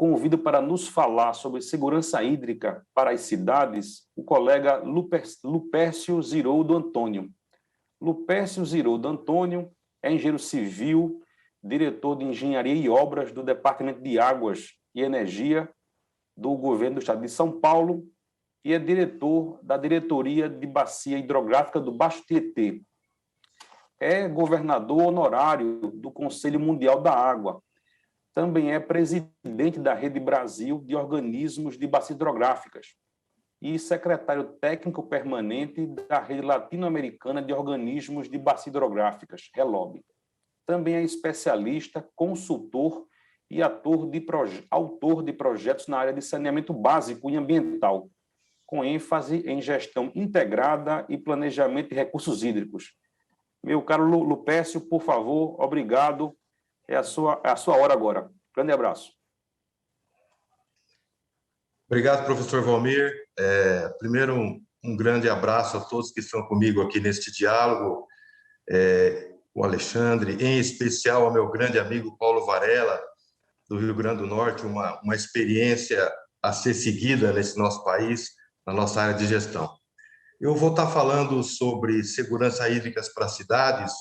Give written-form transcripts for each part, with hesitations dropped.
convido para nos falar sobre segurança hídrica para as cidades o colega Lupércio Ziroldo Antônio. Lupércio Ziroldo Antônio é engenheiro civil, diretor de engenharia e obras do Departamento de Águas e Energia do Governo do Estado de São Paulo e é diretor da Diretoria de Bacia Hidrográfica do Baixo Tietê. É governador honorário do Conselho Mundial da Água. Também é presidente da Rede Brasil de Organismos de Bacias Hidrográficas e secretário técnico permanente da Rede Latino-Americana de Organismos de Bacias Hidrográficas, RELOB. Também é especialista, consultor e autor de projetos na área de saneamento básico e ambiental, com ênfase em gestão integrada e planejamento de recursos hídricos. Meu caro Lupércio, por favor, obrigado. É a sua hora agora. Grande abraço. Obrigado, professor Valmir. Primeiro, um grande abraço a todos que estão comigo aqui neste diálogo. O Alexandre, em especial ao meu grande amigo Paulo Varela, do Rio Grande do Norte, uma experiência a ser seguida nesse nosso país, na nossa área de gestão. Eu vou estar falando sobre segurança hídrica para cidades,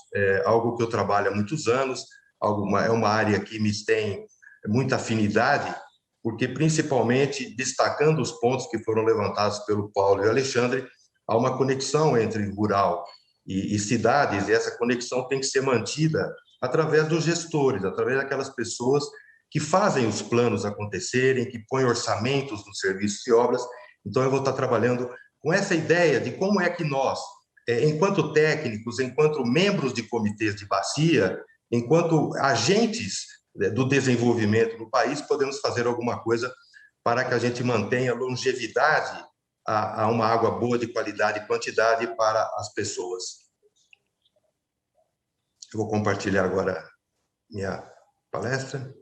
algo que eu trabalho há muitos anos, é uma área que me tem muita afinidade, porque, principalmente, destacando os pontos que foram levantados pelo Paulo e o Alexandre, há uma conexão entre rural e cidades, e essa conexão tem que ser mantida através dos gestores, através daquelas pessoas que fazem os planos acontecerem, que põem orçamentos nos serviços e obras. Então, eu vou estar trabalhando com essa ideia de como é que nós, enquanto técnicos, enquanto membros de comitês de bacia, enquanto agentes do desenvolvimento do país, podemos fazer alguma coisa para que a gente mantenha longevidade a uma água boa de qualidade e quantidade para as pessoas. Eu vou compartilhar agora minha palestra.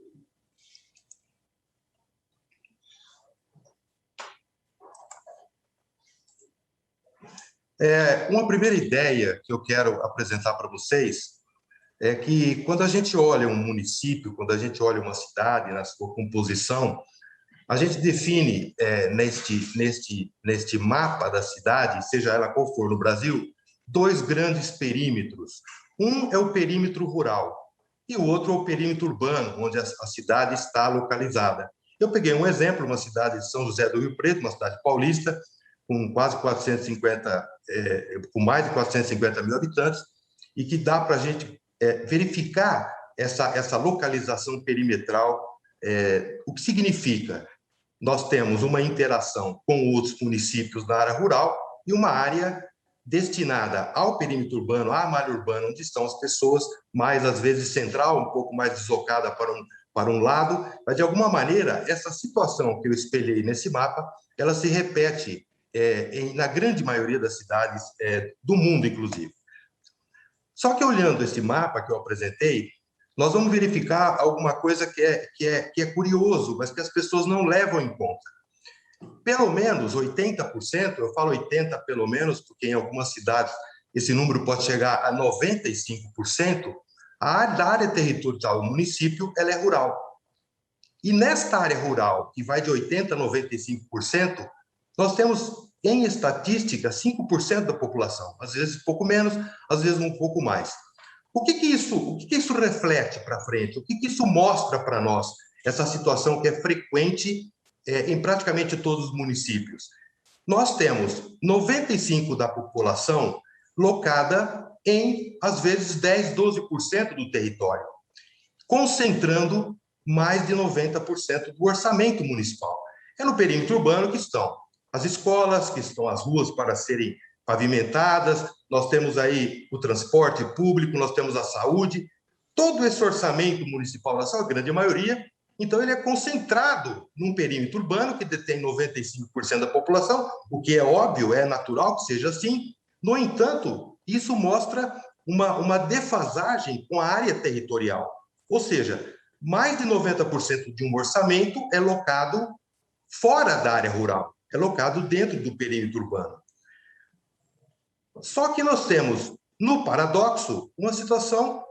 Uma primeira ideia que eu quero apresentar para vocês é que, quando a gente olha um município, quando a gente olha uma cidade na sua composição, a gente define neste mapa da cidade, seja ela qual for no Brasil, dois grandes perímetros. Um é o perímetro rural e o outro é o perímetro urbano, onde a cidade está localizada. Eu peguei um exemplo, uma cidade de São José do Rio Preto, uma cidade paulista, com com mais de 450 mil habitantes, e que dá para a gente verificar essa localização perimetral. O que significa? Nós temos uma interação com outros municípios da área rural e uma área destinada ao perímetro urbano, à malha urbana, onde estão as pessoas, mais às vezes central, um pouco mais deslocada para um lado, mas de alguma maneira essa situação que eu espelhei nesse mapa, ela se repete na grande maioria das cidades do mundo, inclusive. Só que, olhando esse mapa que eu apresentei, nós vamos verificar alguma coisa que é curioso, mas que as pessoas não levam em conta. Pelo menos 80%, eu falo 80% pelo menos, porque em algumas cidades esse número pode chegar a 95%, da área territorial do município ela é rural. E nesta área rural, que vai de 80% a 95%, nós temos, em estatística, 5% da população, às vezes um pouco menos, às vezes um pouco mais. O que isso reflete para frente? O que isso mostra para nós? Essa situação que é frequente em praticamente todos os municípios. Nós temos 95% da população locada em, às vezes, 10%, 12% do território, concentrando mais de 90% do orçamento municipal. É no perímetro urbano que estão as escolas, que estão as ruas para serem pavimentadas, nós temos aí o transporte público, nós temos a saúde, todo esse orçamento municipal, na sua grande maioria, então ele é concentrado num perímetro urbano que detém 95% da população, o que é óbvio, é natural que seja assim. No entanto, isso mostra uma defasagem com a área territorial, ou seja, mais de 90% de um orçamento é locado fora da área rural, é locado dentro do perímetro urbano. Só que nós temos, no paradoxo, uma situação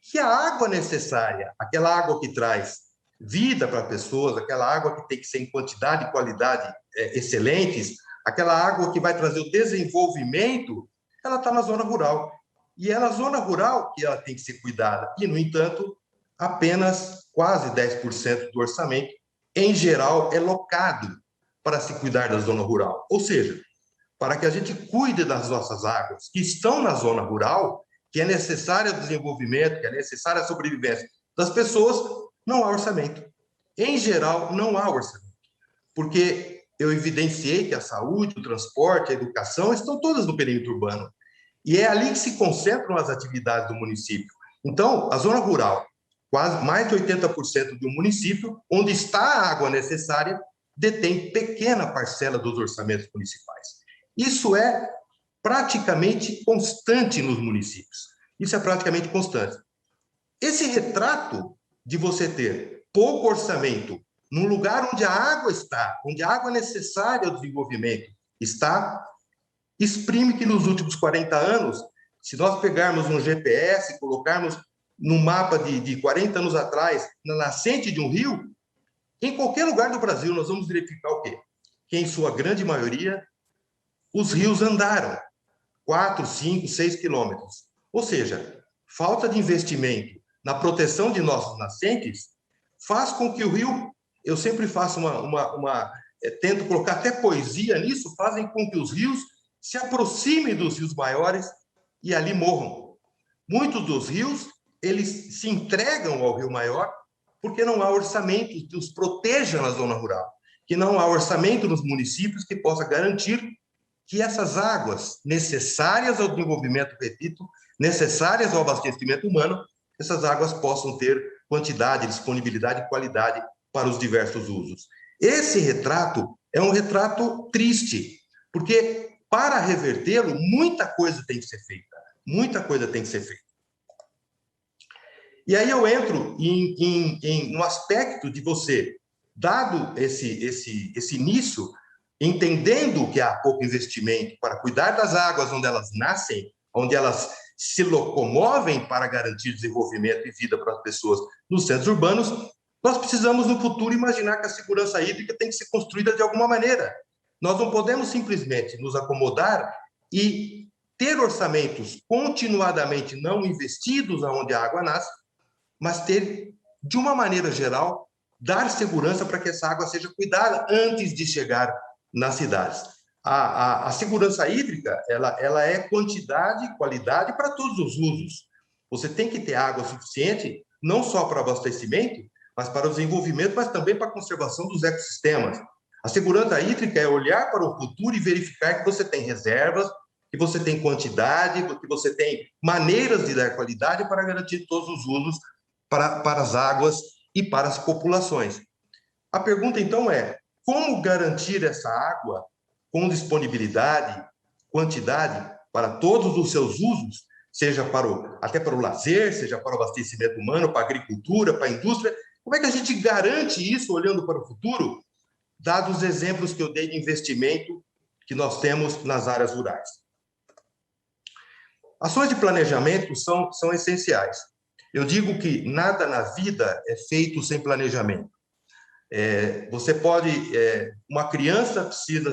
que a água necessária, aquela água que traz vida para pessoas, aquela água que tem que ser em quantidade e qualidade excelentes, aquela água que vai trazer o desenvolvimento, ela está na zona rural. E é na zona rural que ela tem que ser cuidada. E, no entanto, apenas quase 10% do orçamento, em geral, é locado para se cuidar da zona rural. Ou seja, para que a gente cuide das nossas águas que estão na zona rural, que é necessário o desenvolvimento, que é necessária a sobrevivência das pessoas, não há orçamento. Em geral, não há orçamento. Porque eu evidenciei que a saúde, o transporte, a educação estão todas no perímetro urbano. E é ali que se concentram as atividades do município. Então, a zona rural, quase mais de 80% do município, onde está a água necessária, detém pequena parcela dos orçamentos municipais. Isso é praticamente constante nos municípios. Isso é praticamente constante. Esse retrato de você ter pouco orçamento num lugar onde a água está, onde a água necessária ao desenvolvimento está, exprime que nos últimos 40 anos, se nós pegarmos um GPS e colocarmos no mapa de 40 anos atrás, na nascente de um rio, em qualquer lugar do Brasil nós vamos verificar o quê? Que, em sua grande maioria, os rios andaram 4, 5, 6 quilômetros. Ou seja, falta de investimento na proteção de nossas nascentes faz com que o rio, eu sempre faço tento colocar até poesia nisso, fazem com que os rios se aproximem dos rios maiores e ali morram. Muitos dos rios, eles se entregam ao rio maior porque não há orçamento que os proteja na zona rural, que não há orçamento nos municípios que possa garantir que essas águas necessárias ao desenvolvimento, repito, necessárias ao abastecimento humano, essas águas possam ter quantidade, disponibilidade e qualidade para os diversos usos. Esse retrato é um retrato triste, porque para revertê-lo, muita coisa tem que ser feita. Muita coisa tem que ser feita. E aí eu entro no aspecto de você, dado esse início, entendendo que há pouco investimento para cuidar das águas onde elas nascem, onde elas se locomovem para garantir desenvolvimento e vida para as pessoas nos centros urbanos, nós precisamos, no futuro, imaginar que a segurança hídrica tem que ser construída de alguma maneira. Nós não podemos simplesmente nos acomodar e ter orçamentos continuadamente não investidos onde a água nasce, mas ter, de uma maneira geral, dar segurança para que essa água seja cuidada antes de chegar nas cidades. A segurança hídrica, ela é quantidade e qualidade para todos os usos. Você tem que ter água suficiente, não só para abastecimento, mas para o desenvolvimento, mas também para a conservação dos ecossistemas. A segurança hídrica é olhar para o futuro e verificar que você tem reservas, que você tem quantidade, que você tem maneiras de dar qualidade para garantir todos os usos para as águas e para as populações. A pergunta, então, é como garantir essa água com disponibilidade, quantidade para todos os seus usos, seja até para o lazer, seja para o abastecimento humano, para a agricultura, para a indústria. Como é que a gente garante isso olhando para o futuro, dados os exemplos que eu dei de investimento que nós temos nas áreas rurais? Ações de planejamento são essenciais. Eu digo que nada na vida é feito sem planejamento. Uma criança precisa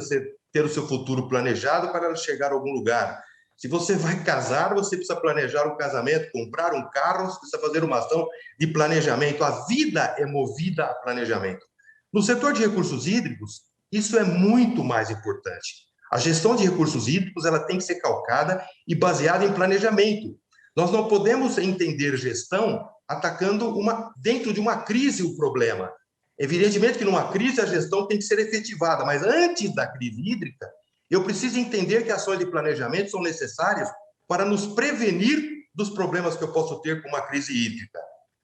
ter o seu futuro planejado para ela chegar a algum lugar. Se você vai casar, você precisa planejar um casamento, comprar um carro, você precisa fazer uma ação de planejamento. A vida é movida a planejamento. No setor de recursos hídricos, isso é muito mais importante. A gestão de recursos hídricos ela tem que ser calcada e baseada em planejamento. Nós não podemos entender gestão atacando dentro de uma crise o problema. Evidentemente que numa crise a gestão tem que ser efetivada, mas antes da crise hídrica, eu preciso entender que ações de planejamento são necessárias para nos prevenir dos problemas que eu posso ter com uma crise hídrica.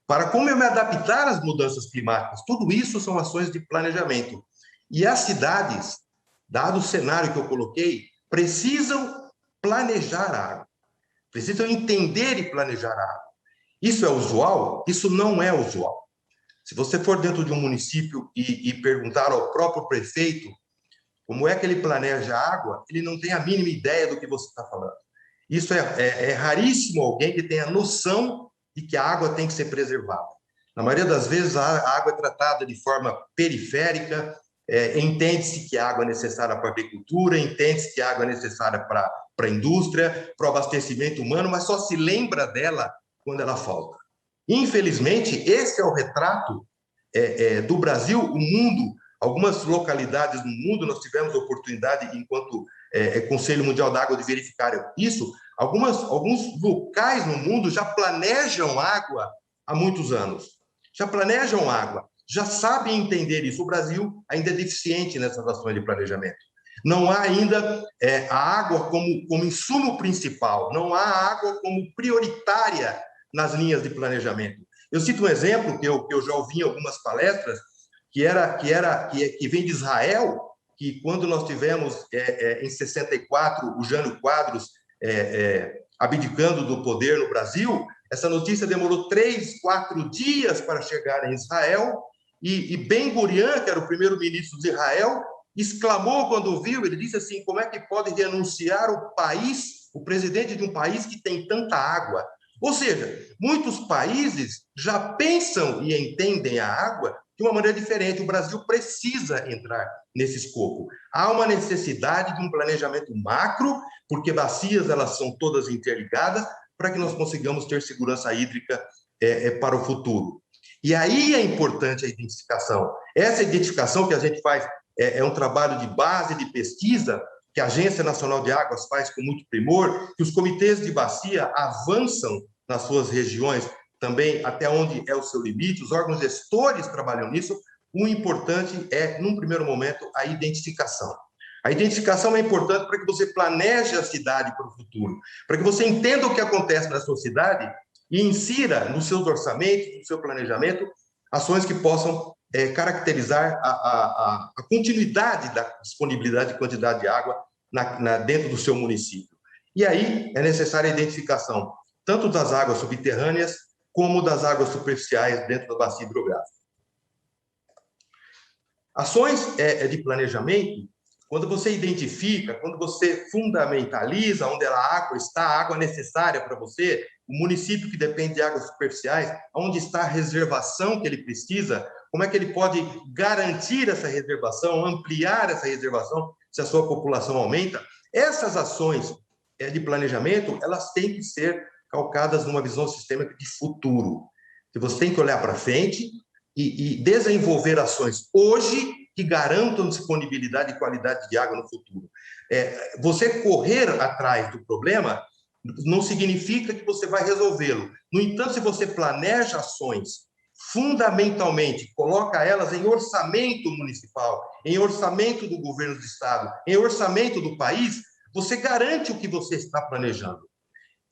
Para como eu me adaptar às mudanças climáticas, tudo isso são ações de planejamento. E as cidades, dado o cenário que eu coloquei, precisam planejar a água. Precisam entender e planejar a água. Isso é usual? Isso não é usual. Se você for dentro de um município e perguntar ao próprio prefeito como é que ele planeja a água, ele não tem a mínima ideia do que você está falando. Isso é raríssimo alguém que tenha noção de que a água tem que ser preservada. Na maioria das vezes, a água é tratada de forma periférica, entende-se que a água é necessária para a agricultura, entende-se que a água é necessária para a indústria, para o abastecimento humano, mas só se lembra dela quando ela falta. Infelizmente, esse é o retrato do Brasil, o mundo. Algumas localidades no mundo, nós tivemos a oportunidade, enquanto Conselho Mundial da Água, de verificar isso. Alguns locais no mundo já planejam água há muitos anos. Já planejam água, já sabem entender isso. O Brasil ainda é deficiente nessas ações de planejamento. Não há ainda a água como insumo principal, não há água como prioritária nas linhas de planejamento. Eu cito um exemplo que eu já ouvi em algumas palestras, que vem de Israel, que quando nós tivemos, em 64, o Jânio Quadros abdicando do poder no Brasil, essa notícia demorou 3, 4 dias para chegar em Israel, e Ben Gurion, que era o primeiro-ministro de Israel, exclamou quando viu, ele disse assim: como é que pode renunciar o presidente de um país que tem tanta água? Ou seja, muitos países já pensam e entendem a água de uma maneira diferente. O Brasil precisa entrar nesse escopo. Há uma necessidade de um planejamento macro, porque bacias elas são todas interligadas, para que nós consigamos ter segurança hídrica para o futuro. E aí é importante a identificação. Essa identificação que a gente faz é um trabalho de base de pesquisa que a Agência Nacional de Águas faz com muito primor, que os comitês de bacia avançam nas suas regiões também até onde é o seu limite, os órgãos gestores trabalham nisso. O importante é, num primeiro momento, a identificação. A identificação é importante para que você planeje a cidade para o futuro, para que você entenda o que acontece na sua cidade e insira nos seus orçamentos, no seu planejamento, ações que possam caracterizar a continuidade da disponibilidade de quantidade de água dentro do seu município. E aí é necessária a identificação tanto das águas subterrâneas como das águas superficiais dentro da bacia hidrográfica. Ações de planejamento, quando você identifica, quando você fundamentaliza onde a água está, a água necessária para você, o município que depende de águas superficiais, onde está a reservação que ele precisa, como é que ele pode garantir essa reservação, ampliar essa reservação, se a sua população aumenta. Essas ações de planejamento, elas têm que ser calcadas numa visão sistêmica de futuro. Você tem que olhar para frente e desenvolver ações hoje que garantam disponibilidade e qualidade de água no futuro. Você correr atrás do problema não significa que você vai resolvê-lo. No entanto, se você planeja ações, fundamentalmente, coloca elas em orçamento municipal, em orçamento do governo do estado, em orçamento do país, você garante o que você está planejando.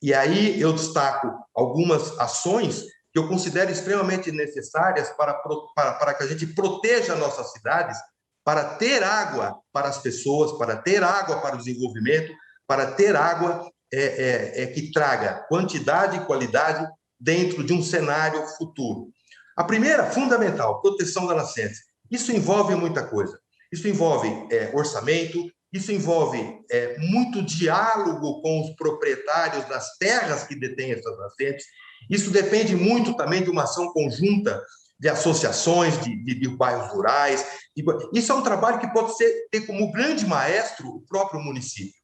E aí eu destaco algumas ações que eu considero extremamente necessárias para que a gente proteja nossas cidades, para ter água para as pessoas, para ter água para o desenvolvimento, para ter água que traga quantidade e qualidade dentro de um cenário futuro. A primeira, fundamental, proteção da nascente. Isso envolve muita coisa. Isso envolve orçamento, isso envolve muito diálogo com os proprietários das terras que detêm essas nascentes. Isso depende muito também de uma ação conjunta de associações, de bairros rurais. Isso é um trabalho que pode ter como grande maestro o próprio município,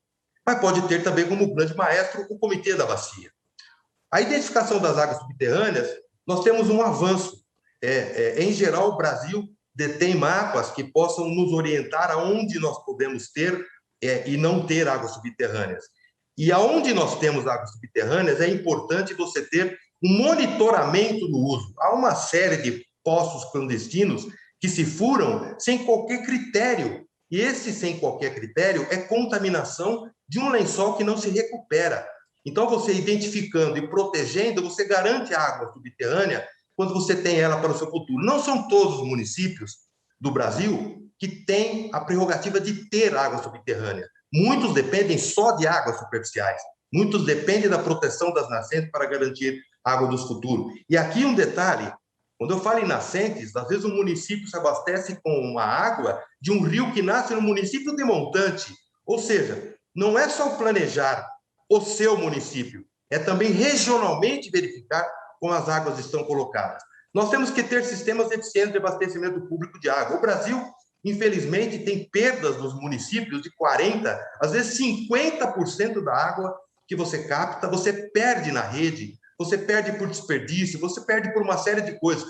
mas pode ter também como grande maestro o Comitê da Bacia. A identificação das águas subterrâneas, nós temos um avanço. Em geral, o Brasil detém mapas que possam nos orientar aonde nós podemos ter e não ter águas subterrâneas. E aonde nós temos águas subterrâneas, é importante você ter um monitoramento do uso. Há uma série de poços clandestinos que se furam sem qualquer critério. E esse sem qualquer critério é contaminação de um lençol que não se recupera. Então, você identificando e protegendo, você garante a água subterrânea quando você tem ela para o seu futuro. Não são todos os municípios do Brasil que têm a prerrogativa de ter água subterrânea. Muitos dependem só de águas superficiais. Muitos dependem da proteção das nascentes para garantir água do futuro. E aqui um detalhe, quando eu falo em nascentes, às vezes o município se abastece com a água de um rio que nasce no município de montante. Ou seja, não é só planejar o seu município, é também regionalmente verificar como as águas estão colocadas. Nós temos que ter sistemas eficientes de abastecimento público de água. O Brasil, infelizmente, tem perdas nos municípios de 40%, às vezes 50% da água que você capta, você perde na rede, você perde por desperdício, você perde por uma série de coisas.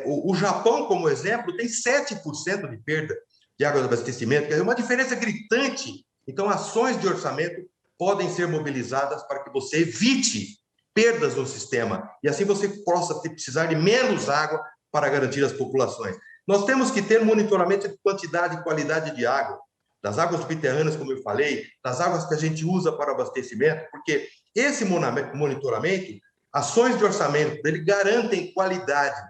O Japão, como exemplo, tem 7% de perda de água de abastecimento, quer dizer, uma diferença gritante. Então, ações de orçamento podem ser mobilizadas para que você evite perdas no sistema, e assim você possa precisar de menos água para garantir as populações. Nós temos que ter monitoramento de quantidade e qualidade de água, das águas subterrâneas, como eu falei, das águas que a gente usa para abastecimento, porque esse monitoramento, ações de orçamento dele garantem qualidade,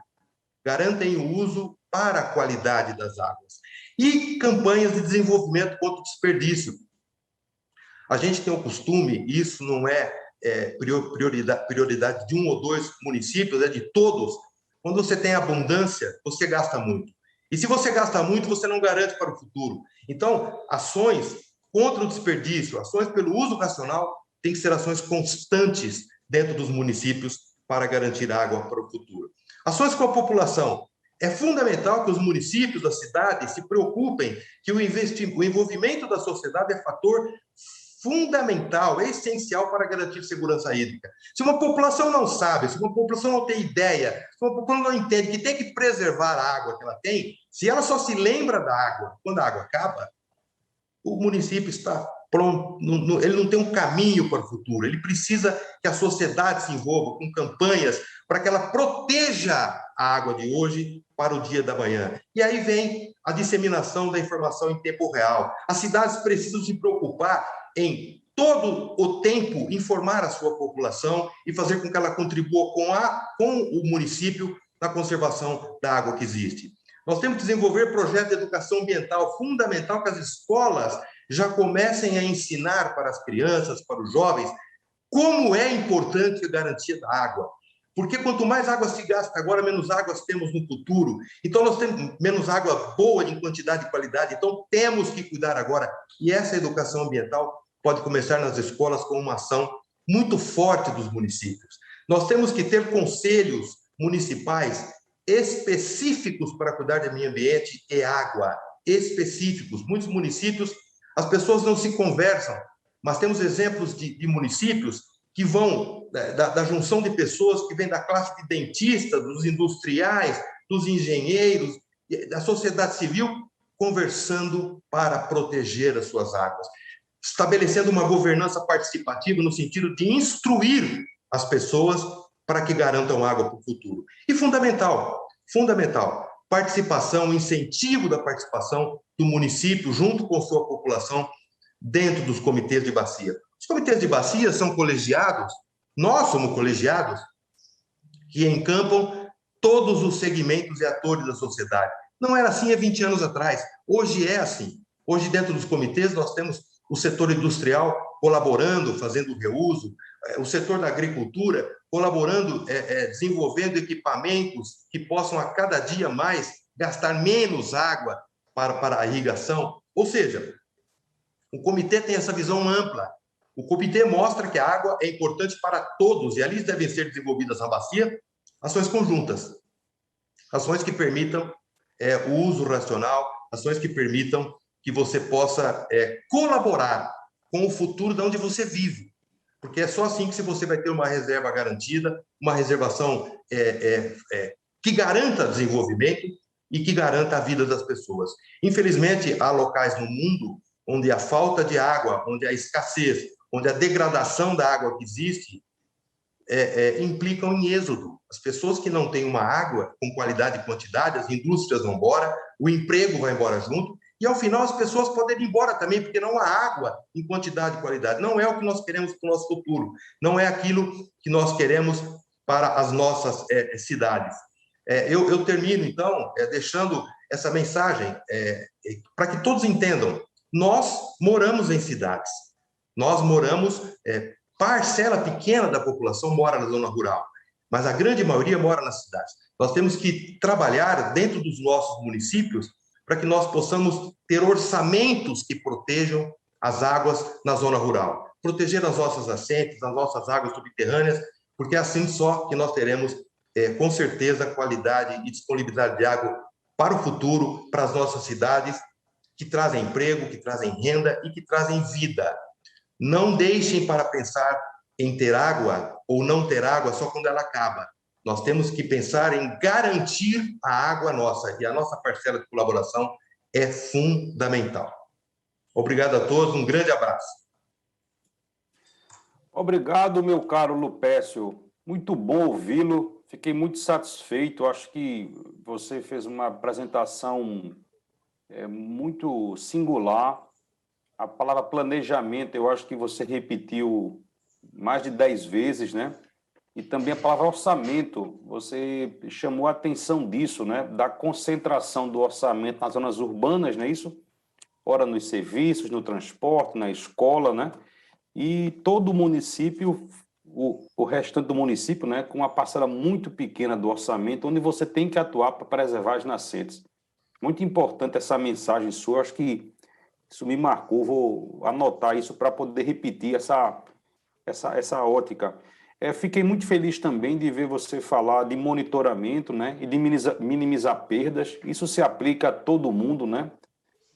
garantem o uso para a qualidade das águas. E campanhas de desenvolvimento contra o desperdício. A gente tem o costume, isso não é prioridade de um ou dois municípios, é de todos. Quando você tem abundância, você gasta muito. E se você gasta muito, você não garante para o futuro. Então, ações contra o desperdício, ações pelo uso racional, tem que ser ações constantes dentro dos municípios para garantir água para o futuro. Ações com a população. É fundamental que os municípios da cidade se preocupem que o envolvimento da sociedade é fator fundamental, é essencial para garantir segurança hídrica. Se uma população não sabe, se uma população não tem ideia, se uma população não entende que tem que preservar a água que ela tem, se ela só se lembra da água quando a água acaba, o município está pronto, ele não tem um caminho para o futuro, ele precisa que a sociedade se envolva com campanhas para que ela proteja a água de hoje para o dia da manhã. E aí vem a disseminação da informação em tempo real. As cidades precisam se preocupar em todo o tempo informar a sua população e fazer com que ela contribua com o município na conservação da água que existe. Nós temos que desenvolver projetos de educação ambiental, fundamental que as escolas já comecem a ensinar para as crianças, para os jovens, como é importante a garantia da água. Porque quanto mais água se gasta agora, menos águas temos no futuro. Então, nós temos menos água boa em quantidade e qualidade. Então, temos que cuidar agora. E essa educação ambiental pode começar nas escolas com uma ação muito forte dos municípios. Nós temos que ter conselhos municipais específicos para cuidar do meio ambiente e água. Específicos. Muitos municípios, as pessoas não se conversam, mas temos exemplos de municípios que vão da junção de pessoas que vêm da classe de dentistas, dos industriais, dos engenheiros, da sociedade civil, conversando para proteger as suas águas, estabelecendo uma governança participativa no sentido de instruir as pessoas para que garantam água para o futuro. E fundamental, participação, incentivo da participação do município junto com sua população dentro dos comitês de bacia. Os comitês de bacia são colegiados, nós somos colegiados, que encampam todos os segmentos e atores da sociedade. Não era assim há 20 anos atrás, hoje é assim. Hoje, dentro dos comitês, nós temos o setor industrial colaborando, fazendo reuso, o setor da agricultura colaborando, desenvolvendo equipamentos que possam a cada dia mais gastar menos água para a irrigação. Ou seja, o comitê tem essa visão ampla. O comitê mostra que a água é importante para todos e ali devem ser desenvolvidas na bacia ações conjuntas, ações que permitam o uso racional, ações que permitam que você possa colaborar com o futuro de onde você vive. Porque é só assim que você vai ter uma reserva garantida, uma reservação que garanta desenvolvimento e que garanta a vida das pessoas. Infelizmente, há locais no mundo onde a falta de água, onde a escassez, onde a degradação da água que existe implicam em êxodo. As pessoas que não têm uma água com qualidade e quantidade, as indústrias vão embora, o emprego vai embora junto, e ao final as pessoas podem ir embora também, porque não há água em quantidade e qualidade. Não é o que nós queremos para o nosso futuro, não é aquilo que nós queremos para as nossas cidades. Eu termino, então, deixando essa mensagem para que todos entendam. Nós moramos em cidades, nós moramos, parcela pequena da população mora na zona rural, mas a grande maioria mora nas cidades. Nós temos que trabalhar dentro dos nossos municípios para que nós possamos ter orçamentos que protejam as águas na zona rural, proteger as nossas nascentes, as nossas águas subterrâneas, porque é assim só que nós teremos com certeza, qualidade e disponibilidade de água para o futuro, para as nossas cidades, que trazem emprego, que trazem renda e que trazem vida. Não deixem para pensar em ter água ou não ter água só quando ela acaba. Nós temos que pensar em garantir a água nossa, e a nossa parcela de colaboração é fundamental. Obrigado a todos, um grande abraço. Obrigado, meu caro Lupécio. Muito bom ouvi-lo. Fiquei muito satisfeito. Acho que você fez uma apresentação muito singular. A palavra planejamento, eu acho que você repetiu mais de 10 vezes, né? E também a palavra orçamento, você chamou a atenção disso, né? Da concentração do orçamento nas zonas urbanas, não é isso? Ora nos serviços, no transporte, na escola, né? E todo o município, o restante do município, né? Com uma parcela muito pequena do orçamento, onde você tem que atuar para preservar as nascentes. Muito importante essa mensagem sua, acho que isso me marcou, vou anotar isso para poder repetir essa ótica. Fiquei muito feliz também de ver você falar de monitoramento, né, e de minimizar perdas. Isso se aplica a todo mundo, né,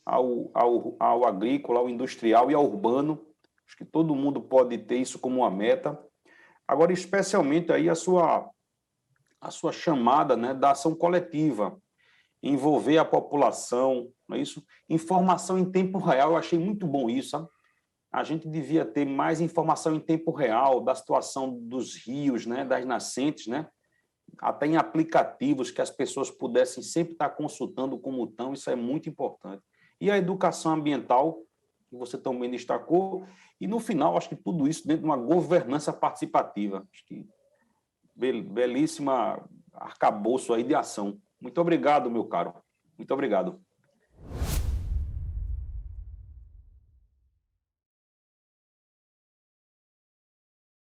ao agrícola, ao industrial e ao urbano. Acho que todo mundo pode ter isso como uma meta. Agora, especialmente aí a sua chamada, né, da ação coletiva, envolver a população, não é isso? Informação em tempo real, eu achei muito bom isso, sabe? A gente devia ter mais informação em tempo real da situação dos rios, né, das nascentes, né? Até em aplicativos que as pessoas pudessem sempre estar consultando como estão, isso é muito importante. E a educação ambiental, que você também destacou, e no final, acho que tudo isso dentro de uma governança participativa. Acho que belíssima arcabouço aí de ação. Muito obrigado, meu caro. Muito obrigado.